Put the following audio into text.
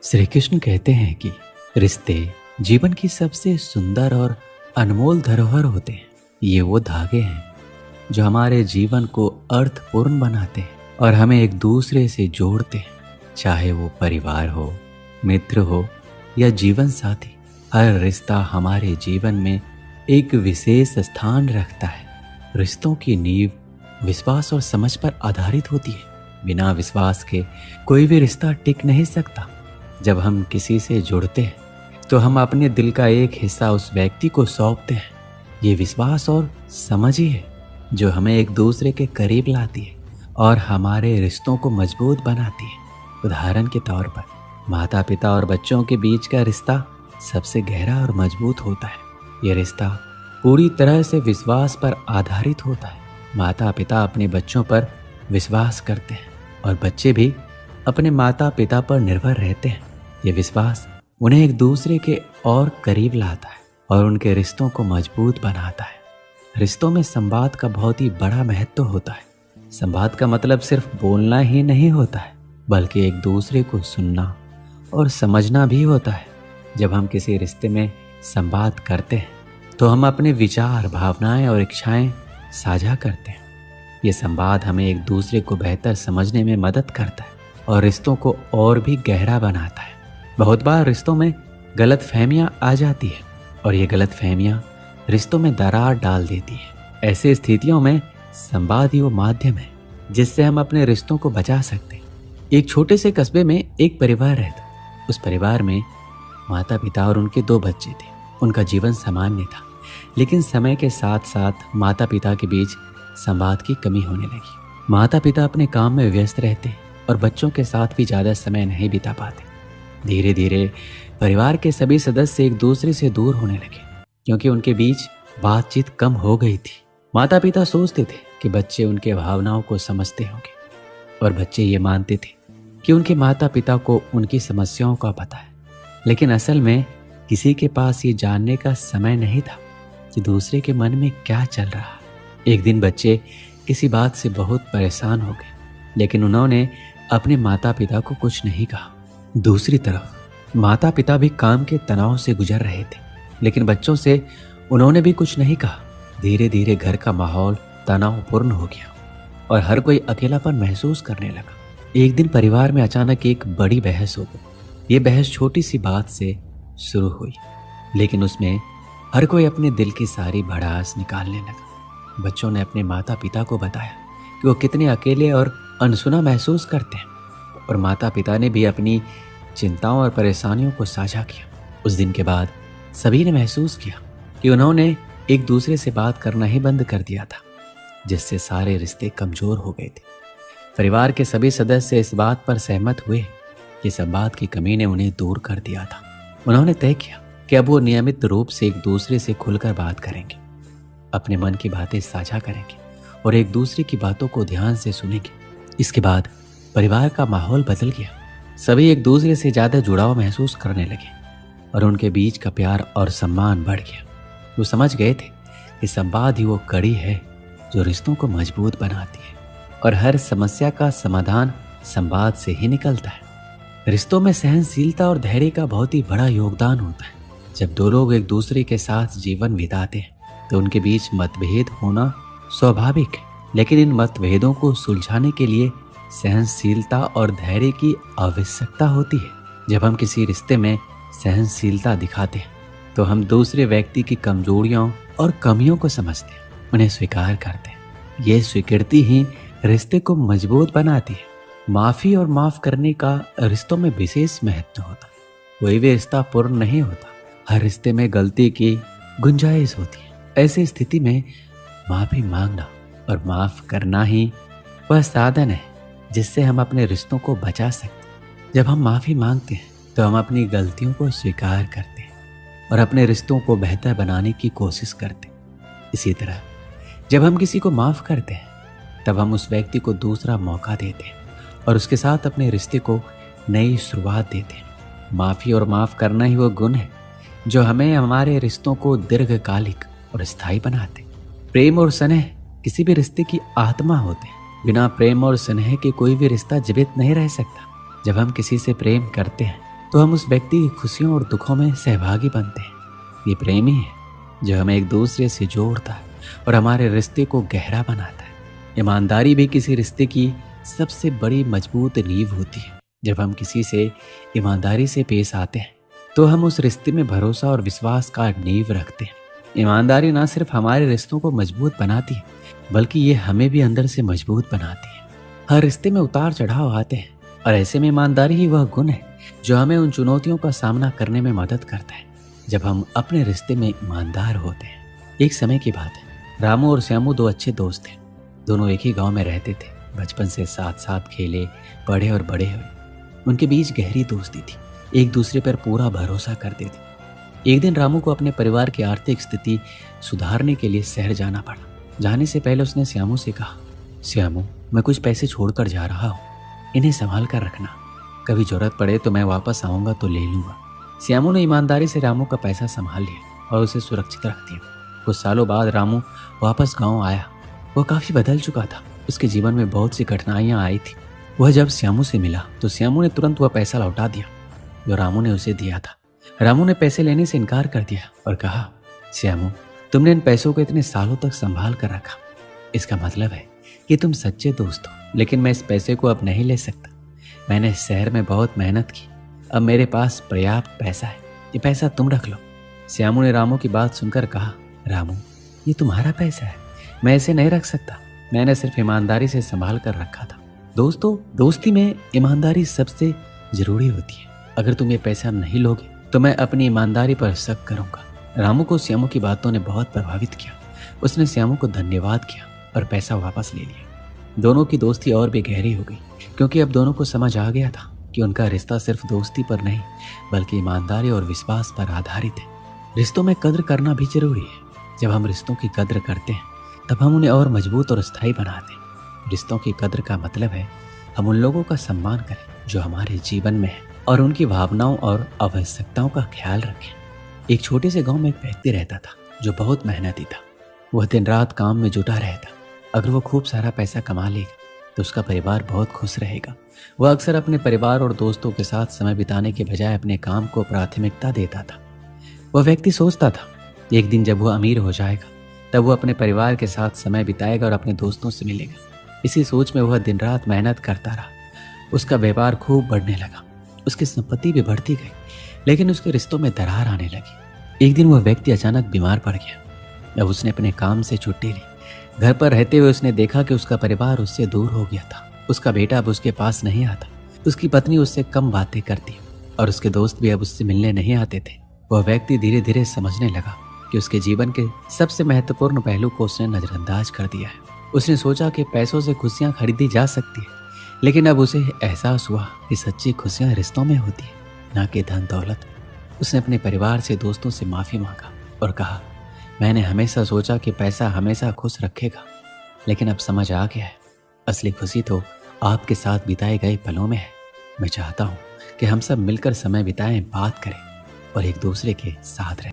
श्री कृष्ण कहते हैं कि रिश्ते जीवन की सबसे सुंदर और अनमोल धरोहर होते हैं। ये वो धागे हैं जो हमारे जीवन को अर्थपूर्ण बनाते हैं और हमें एक दूसरे से जोड़ते हैं। चाहे वो परिवार हो, मित्र हो या जीवन साथी, हर रिश्ता हमारे जीवन में एक विशेष स्थान रखता है। रिश्तों की नींव विश्वास और समझ पर आधारित होती है। बिना विश्वास के कोई भी रिश्ता टिक नहीं सकता। जब हम किसी से जुड़ते हैं तो हम अपने दिल का एक हिस्सा उस व्यक्ति को सौंपते हैं। ये विश्वास और समझ ही है जो हमें एक दूसरे के करीब लाती है और हमारे रिश्तों को मजबूत बनाती है। उदाहरण के तौर पर माता पिता और बच्चों के बीच का रिश्ता सबसे गहरा और मजबूत होता है। ये रिश्ता पूरी तरह से विश्वास पर आधारित होता है। माता पिता अपने बच्चों पर विश्वास करते हैं और बच्चे भी अपने माता पिता पर निर्भर रहते हैं। ये विश्वास उन्हें एक दूसरे के और करीब लाता है और उनके रिश्तों को मजबूत बनाता है। रिश्तों में संवाद का बहुत ही बड़ा महत्व होता है। संवाद का मतलब सिर्फ बोलना ही नहीं होता है, बल्कि एक दूसरे को सुनना और समझना भी होता है। जब हम किसी रिश्ते में संवाद करते हैं तो हम अपने विचार, भावनाएं और इच्छाएं साझा करते हैं। ये संवाद हमें एक दूसरे को बेहतर समझने में मदद करता है और रिश्तों को और भी गहरा बनाता है। बहुत बार रिश्तों में गलतफहमियां आ जाती है और ये गलतफहमियां रिश्तों में दरार डाल देती है। ऐसी स्थितियों में संवाद ही वो माध्यम है जिससे हम अपने रिश्तों को बचा सकते हैं। एक छोटे से कस्बे में एक परिवार रहता। उस परिवार में माता पिता और उनके 2 बच्चे थे। उनका जीवन सामान्य था, लेकिन समय के साथ साथ माता पिता के बीच संवाद की कमी होने लगी। माता पिता अपने काम में व्यस्त रहते और बच्चों के साथ भी ज़्यादा समय नहीं बिता पाते। धीरे धीरे परिवार के सभी सदस्य एक दूसरे से दूर होने लगे क्योंकि उनके बीच बातचीत कम हो गई थी। माता पिता सोचते थे कि बच्चे उनके भावनाओं को समझते होंगे और बच्चे ये मानते थे कि उनके माता पिता को उनकी समस्याओं का पता है। लेकिन असल में किसी के पास ये जानने का समय नहीं था कि दूसरे के मन में क्या चल रहा है। एक दिन बच्चे किसी बात से बहुत परेशान हो गए, लेकिन उन्होंने अपने माता पिता को कुछ नहीं कहा। दूसरी तरफ माता पिता भी काम के तनाव से गुजर रहे थे, लेकिन बच्चों से उन्होंने भी कुछ नहीं कहा। धीरे धीरे घर का माहौल तनावपूर्ण हो गया और हर कोई अकेलापन महसूस करने लगा। एक दिन परिवार में अचानक एक बड़ी बहस हो गई। ये बहस छोटी सी बात से शुरू हुई, लेकिन उसमें हर कोई अपने दिल की सारी भड़ास निकालने लगा। बच्चों ने अपने माता पिता को बताया कि वो कितने अकेले और अनसुना महसूस करते हैं और माता पिता ने भी अपनी चिंताओं और परेशानियों को साझा किया। उस दिन के बाद सभी ने महसूस किया कि उन्होंने एक दूसरे से बात करना ही बंद कर दिया था, जिससे सारे रिश्ते कमजोर हो गए थे। परिवार के सभी सदस्य इस बात पर सहमत हुए कि संवाद की कमी ने उन्हें दूर कर दिया था। उन्होंने तय किया कि अब वो नियमित रूप से एक दूसरे से खुलकर बात करेंगे, अपने मन की बातें साझा करेंगे और एक दूसरे की बातों को ध्यान से सुनेंगे। इसके बाद परिवार का माहौल बदल गया। सभी एक दूसरे से ज्यादा जुड़ाव महसूस करने लगे और उनके बीच का प्यार और सम्मान बढ़ गया। वो समझ गए थे कि संवाद ही वो कड़ी है जो रिश्तों को मजबूत बनाती है और हर समस्या का समाधान संवाद से ही निकलता है। रिश्तों में सहनशीलता और धैर्य का बहुत ही बड़ा योगदान होता है। जब 2 लोग एक दूसरे के साथ जीवन बिताते हैं तो उनके बीच मतभेद होना स्वाभाविक है, लेकिन इन मतभेदों को सुलझाने के लिए सहनशीलता और धैर्य की आवश्यकता होती है। जब हम किसी रिश्ते में सहनशीलता दिखाते हैं तो हम दूसरे व्यक्ति की कमजोरियों और कमियों को समझते हैं, उन्हें स्वीकार करते हैं। ये स्वीकृति ही रिश्ते को मजबूत बनाती है। माफी और माफ करने का रिश्तों में विशेष महत्व होता है। कोई भी रिश्ता पूर्ण नहीं होता, हर रिश्ते में गलती की गुंजाइश होती है। ऐसी स्थिति में माफी मांगना और माफ करना ही वह साधन है जिससे हम अपने रिश्तों को बचा सकते हैं। जब हम माफी मांगते हैं तो हम अपनी गलतियों को स्वीकार करते हैं और अपने रिश्तों को बेहतर बनाने की कोशिश करते हैं। इसी तरह जब हम किसी को माफ करते हैं तब हम उस व्यक्ति को दूसरा मौका देते हैं और उसके साथ अपने रिश्ते को नई शुरुआत देते हैं। माफी और माफ करना ही वो गुण है जो हमें हमारे रिश्तों को दीर्घकालिक और स्थायी बनाते हैं। प्रेम और स्नेह किसी भी रिश्ते की आत्मा होते हैं। बिना प्रेम और स्नेह के कोई भी रिश्ता जीवित नहीं रह सकता। जब हम किसी से प्रेम करते हैं तो हम उस व्यक्ति की खुशियों और दुखों में सहभागी बनते हैं। ये प्रेम ही है जो हमें एक दूसरे से जोड़ता है और हमारे रिश्ते को गहरा बनाता है। ईमानदारी भी किसी रिश्ते की सबसे बड़ी मजबूत नींव होती है। जब हम किसी से ईमानदारी से पेश आते हैं तो हम उस रिश्ते में भरोसा और विश्वास का नींव रखते हैं। ईमानदारी ना सिर्फ हमारे रिश्तों को मजबूत बनाती है बल्कि ये हमें भी अंदर से मजबूत बनाती है। हर रिश्ते में उतार चढ़ाव आते हैं और ऐसे में ईमानदारी ही वह गुण है जो हमें उन चुनौतियों का सामना करने में मदद करता है जब हम अपने रिश्ते में ईमानदार होते हैं। एक समय की बात है, रामू और श्यामू दो अच्छे दोस्त थे। दोनों एक ही गांव में रहते थे। बचपन से साथ साथ खेले, पढ़े और बड़े हुए। उनके बीच गहरी दोस्ती थी, एक दूसरे पर पूरा भरोसा करते थे। एक दिन रामू को अपने परिवार की आर्थिक स्थिति सुधारने के लिए शहर जाना पड़ा। जाने से पहले उसने श्यामू से कहा, श्यामू, मैं कुछ पैसे छोड़कर जा रहा हूँ, इन्हें संभाल कर रखना, कभी जरूरत पड़े तो मैं वापस आऊंगा तो ले लूंगा। श्यामू ने ईमानदारी से रामू का पैसा संभाल लिया और उसे सुरक्षित रख दिया। कुछ सालों बाद रामू वापस गांव आया। वह काफी बदल चुका था। उसके जीवन में बहुत सी कठिनाइयां आई थी। वह जब श्यामू से मिला तो श्यामू ने तुरंत वह पैसा लौटा दिया जो रामू ने उसे दिया था। रामू ने पैसे लेने से इनकार कर दिया और कहा, श्यामू, तुमने इन पैसों को इतने सालों तक संभाल कर रखा, इसका मतलब है कि तुम सच्चे दोस्त हो। लेकिन मैं इस पैसे को अब नहीं ले सकता। मैंने इस शहर में बहुत मेहनत की, अब मेरे पास पर्याप्त पैसा है, ये पैसा तुम रख लो। श्यामू ने रामू की बात सुनकर कहा, रामू, ये तुम्हारा पैसा है, मैं इसे नहीं रख सकता। मैंने सिर्फ ईमानदारी से संभाल कर रखा था। दोस्तों, दोस्ती में ईमानदारी सबसे जरूरी होती है। अगर तुम ये पैसा नहीं लोगे तो मैं अपनी ईमानदारी पर शक करूंगा। रामू को श्यामू की बातों ने बहुत प्रभावित किया। उसने श्यामू को धन्यवाद किया और पैसा वापस ले लिया। दोनों की दोस्ती और भी गहरी हो गई क्योंकि अब दोनों को समझ आ गया था कि उनका रिश्ता सिर्फ दोस्ती पर नहीं बल्कि ईमानदारी और विश्वास पर आधारित है। रिश्तों में कद्र करना भी जरूरी है। जब हम रिश्तों की कद्र करते हैं तब हम उन्हें और मजबूत और स्थायी बनाते हैं। रिश्तों की कद्र का मतलब है हम उन लोगों का सम्मान करें जो हमारे जीवन में है और उनकी भावनाओं और आवश्यकताओं का ख्याल रखें। एक छोटे से गांव में एक व्यक्ति रहता था जो बहुत मेहनती था। वह दिन रात काम में जुटा रहता। अगर वो खूब सारा पैसा कमा लेगा तो उसका परिवार बहुत खुश रहेगा। वह अक्सर अपने परिवार और दोस्तों के साथ समय बिताने के बजाय अपने काम को प्राथमिकता देता था। वह व्यक्ति सोचता था, एक दिन जब वह अमीर हो जाएगा तब वह अपने परिवार के साथ समय बिताएगा और अपने दोस्तों से मिलेगा। इसी सोच में वह दिन रात मेहनत करता रहा। उसका व्यापार खूब बढ़ने लगा, उसकी संपत्ति भी बढ़ती गई, लेकिन उसके रिश्तों में दरार आने लगी। एक दिन वह व्यक्ति अचानक बीमार पड़ गया। अब उसने अपने काम से छुट्टी ली। घर पर रहते हुए उसने देखा कि उसका परिवार उससे दूर हो गया था। उसका बेटा अब उसके पास नहीं आता, उसकी पत्नी उससे कम बातें करती और उसके दोस्त भी अब उससे मिलने नहीं आते थे। वह व्यक्ति धीरे धीरे समझने लगा कि उसके जीवन के सबसे महत्वपूर्ण पहलू को उसने नजरअंदाज कर दिया है। उसने सोचा कि पैसों से खुशियां खरीदी जा सकती है, लेकिन अब उसे एहसास हुआ कि सच्ची खुशियां रिश्तों में होती है, ना कि धन दौलत में। उसने अपने परिवार से, दोस्तों से माफी मांगा और कहा, मैंने हमेशा सोचा कि पैसा हमेशा खुश रखेगा, लेकिन अब समझ आ गया है असली खुशी तो आपके साथ बिताए गए पलों में है। मैं चाहता हूँ कि हम सब मिलकर समय बिताएं, बात करें और एक दूसरे के साथ रहें।